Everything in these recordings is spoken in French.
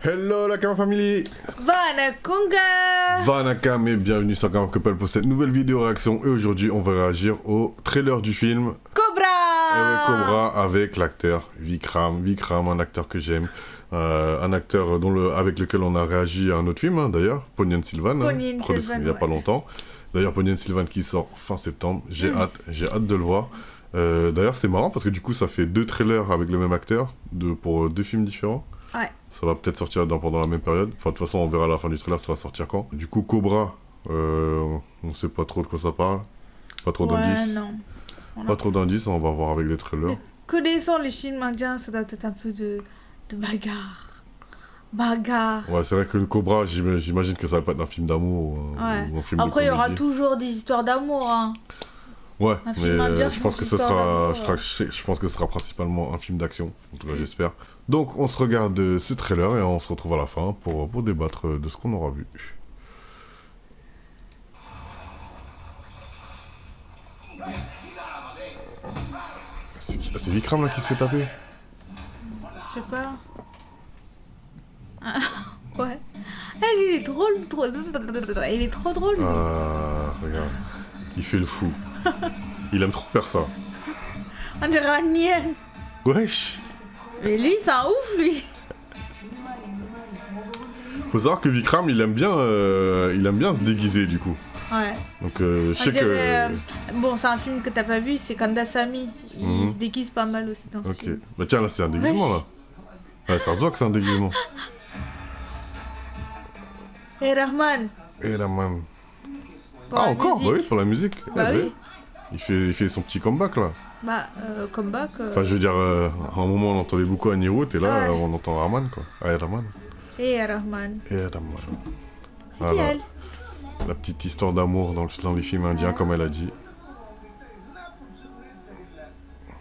Hello la Kama Family. Vanakunga. Vanakam et bienvenue sur Kama Couple pour cette nouvelle vidéo réaction. Et aujourd'hui on va réagir au trailer du film Cobra. Cobra avec l'acteur Vikram, un acteur que j'aime. Un acteur avec lequel on a réagi à un autre film d'ailleurs, Ponniyin Selvan, il n'y a pas longtemps. D'ailleurs Ponniyin Selvan qui sort fin septembre, j'ai hâte de le voir. D'ailleurs c'est marrant parce que du coup ça fait deux trailers avec le même acteur pour deux films différents. Ouais. Ça va peut-être sortir pendant la même période. Enfin, de toute façon, on verra à la fin du trailer, ça va sortir quand. Du coup, Cobra, on sait pas trop de quoi ça parle. Pas trop d'indices. Non. Pas trop d'indices, on va voir avec les trailers. Mais connaissant les films indiens, ça doit être un peu de bagarre. Ouais, c'est vrai que le Cobra, j'imagine que ça va pas être un film d'amour ou un film de Après, il y aura comédie. toujours des histoires d'amour. Hein. Ouais, Un film indien, je pense que ce sera principalement un film d'action. En tout cas, j'espère. Donc, on se regarde ce trailer et on se retrouve à la fin pour débattre de ce qu'on aura vu. C'est Vikram là qui se fait taper? Je sais pas. Ouais. Il est drôle, il est trop drôle. Regarde. Il fait le fou. Il aime trop faire ça. On dirait un nien. Wesh. Mais lui, c'est un ouf, lui. Faut savoir que Vikram, il aime bien se déguiser du coup. Ouais. Donc je sais que... Bon, c'est un film que t'as pas vu, c'est Kandasamy. Il se déguise pas mal aussi dans ce film. Bah tiens, là c'est un déguisement là. Ouais, ça se voit que c'est un déguisement. Et Rahman. Et là même. Pour Ah la encore, musique. bah oui, pour la musique. Bah Eh oui. Il fait son petit comeback là. Bah, comeback. Enfin, je veux dire, à un moment on entendait beaucoup Anirudh et là Ouais. on entend Rahman quoi. Ah, Rahman. Et Rahman. Et Rahman. C'est qui elle? La petite histoire d'amour dans les films indiens, comme elle a dit.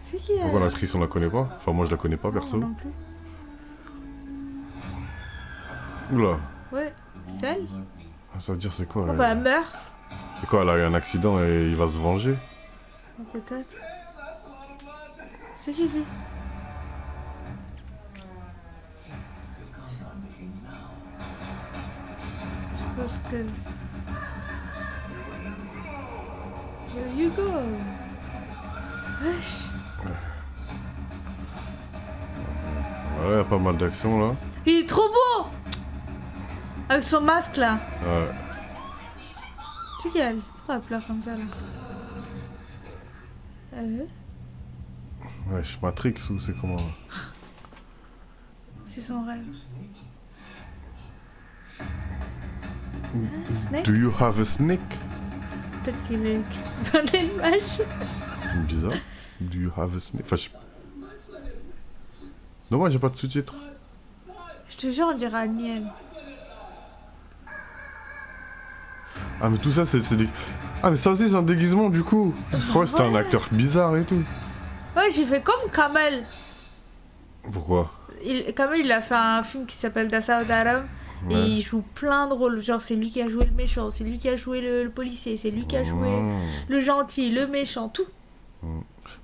C'est qui elle? Pourquoi l'actrice on la connaît pas? Enfin, moi je la connais pas perso. Non plus. Oula, Ouais, c'est elle? ça veut dire c'est quoi? Oh, bah, elle meurt. C'est quoi, elle a eu un accident et il va se venger? Peut-être. C'est qui lui? Je pense que... There you go. Wesh. Ouais, y a pas mal d'action là. Il est trop beau. Avec son masque là. Ouais. C'est qui elle? Pourquoi elle pleure comme ça là? Ouais, Matrix ou c'est comment? C'est son rêve. Snake? Do you have a snake? Peut-être qu'il est plein d'animal. C'est bizarre. Do you have a snake? Enfin, non, moi j'ai pas de sous-titres. Je te jure, on dirait un nien. Ah, mais tout ça c'est des... Ah, mais ça aussi c'est un déguisement du coup. Je crois que c'était un acteur bizarre et tout. Ouais, j'ai fait comme Kamel. Pourquoi? Kamel, il a fait un film qui s'appelle Dasaudaram. Ouais. Et il joue plein de rôles. Genre, c'est lui qui a joué le méchant, c'est lui qui a joué le policier, c'est lui qui a joué le gentil, le méchant, tout.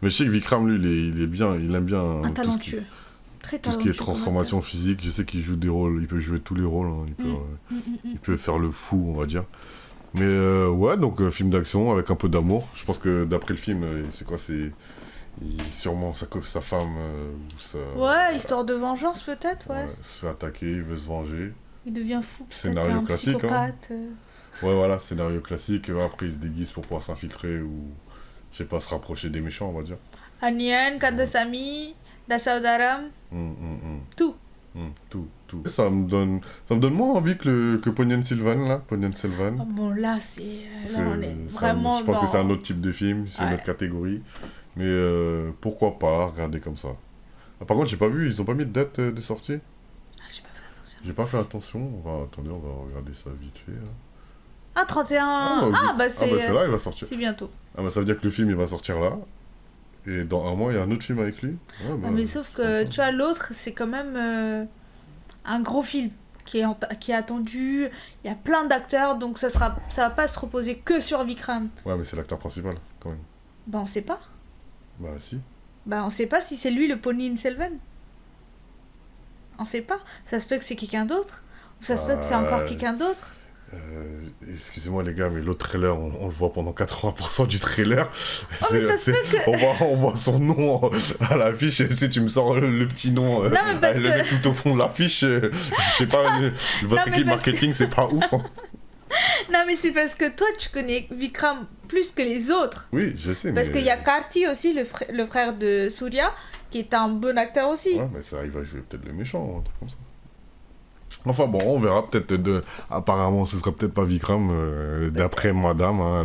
Mais je sais que Vikram, lui, il aime bien Un tout talentueux. Très tout ce talentueux. qui est transformation physique. Je sais qu'il joue des rôles, il peut jouer tous les rôles. Hein. Il peut faire le fou, on va dire. Mais ouais, donc film d'action avec un peu d'amour. Je pense que d'après le film, c'est quoi? C'est sûrement sa femme ou sa... Ouais, histoire de vengeance peut-être, ouais. se fait attaquer, il veut se venger. Il devient fou. Scénario un classique, psychopathe. Ouais, voilà, scénario classique. Après, il se déguise pour pouvoir s'infiltrer ou, je sais pas, se rapprocher des méchants, on va dire. Anyan, Kandasamy, Dasaudaram, tout. Tout. Ça me donne moins envie que Ponniyin Selvan, là. Ponniyin Selvan. Oh, bon, là, c'est. Là, on est Je vraiment pense dans. que c'est un autre type de film, c'est une Ouais. autre catégorie. Mais pourquoi pas regarder comme ça. Ah, par contre, j'ai pas vu, ils ont pas mis de date de sortie. Ah, j'ai pas fait attention. J'ai pas fait attention. Attendez, on va regarder ça vite fait. Là. Ah, 31. Bah c'est. C'est là, il va sortir. C'est bientôt. Ah bah ça veut dire que le film il va sortir là. Et dans un mois, il y a un autre film avec lui. Ouais, bah, Mais sauf que, tu vois, l'autre, c'est quand même un gros film qui est attendu. Il y a plein d'acteurs, donc ça va pas se reposer que sur Vikram. Ouais, mais c'est l'acteur principal, quand même. Bah, on sait pas. Bah si. Bah, on sait pas si c'est lui le Ponniyin Selvan. On sait pas. Ça se peut que c'est quelqu'un d'autre. Ou ça se peut que c'est encore quelqu'un d'autre. Excusez-moi les gars, mais l'autre trailer, on le voit pendant 80% du trailer. Mais ça se peut que... on voit son nom à l'affiche, et si tu me sors le petit nom, non, mais parce le que... mec tout au fond de l'affiche, je sais pas, votre équipe marketing, c'est pas ouf. Hein. Non, mais c'est parce que toi, tu connais Vikram plus que les autres. Oui, je sais, parce qu'il y a Karthi aussi, le frère de Surya, qui est un bon acteur aussi. Ouais, mais ça, il va jouer peut-être le méchant, un truc comme ça. Enfin bon, on verra peut-être apparemment, ce sera peut-être pas Vikram, d'après madame. Hein,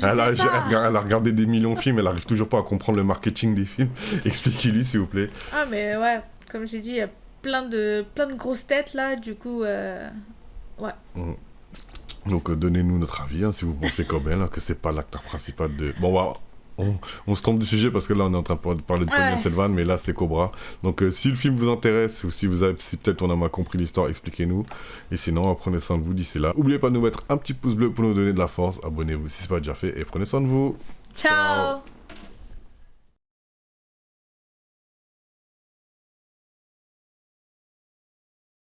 elle a regardé des millions de films, elle arrive toujours pas à comprendre le marketing des films. Expliquez-lui, s'il vous plaît. Ah, mais ouais, comme j'ai dit, il y a plein de grosses têtes là, du coup, ouais. Donc, donnez-nous notre avis, hein, si vous pensez comme elle, hein, que c'est pas l'acteur principal de... Bon, bah... On se trompe du sujet parce que là on est en train de parler de Ponniyin Selvan, mais là c'est Cobra. Donc si le film vous intéresse ou si peut-être on a mal compris l'histoire, expliquez-nous. Et sinon, prenez soin de vous d'ici là. N'oubliez pas de nous mettre un petit pouce bleu pour nous donner de la force. Abonnez-vous si c'est pas déjà fait et prenez soin de vous. Ciao.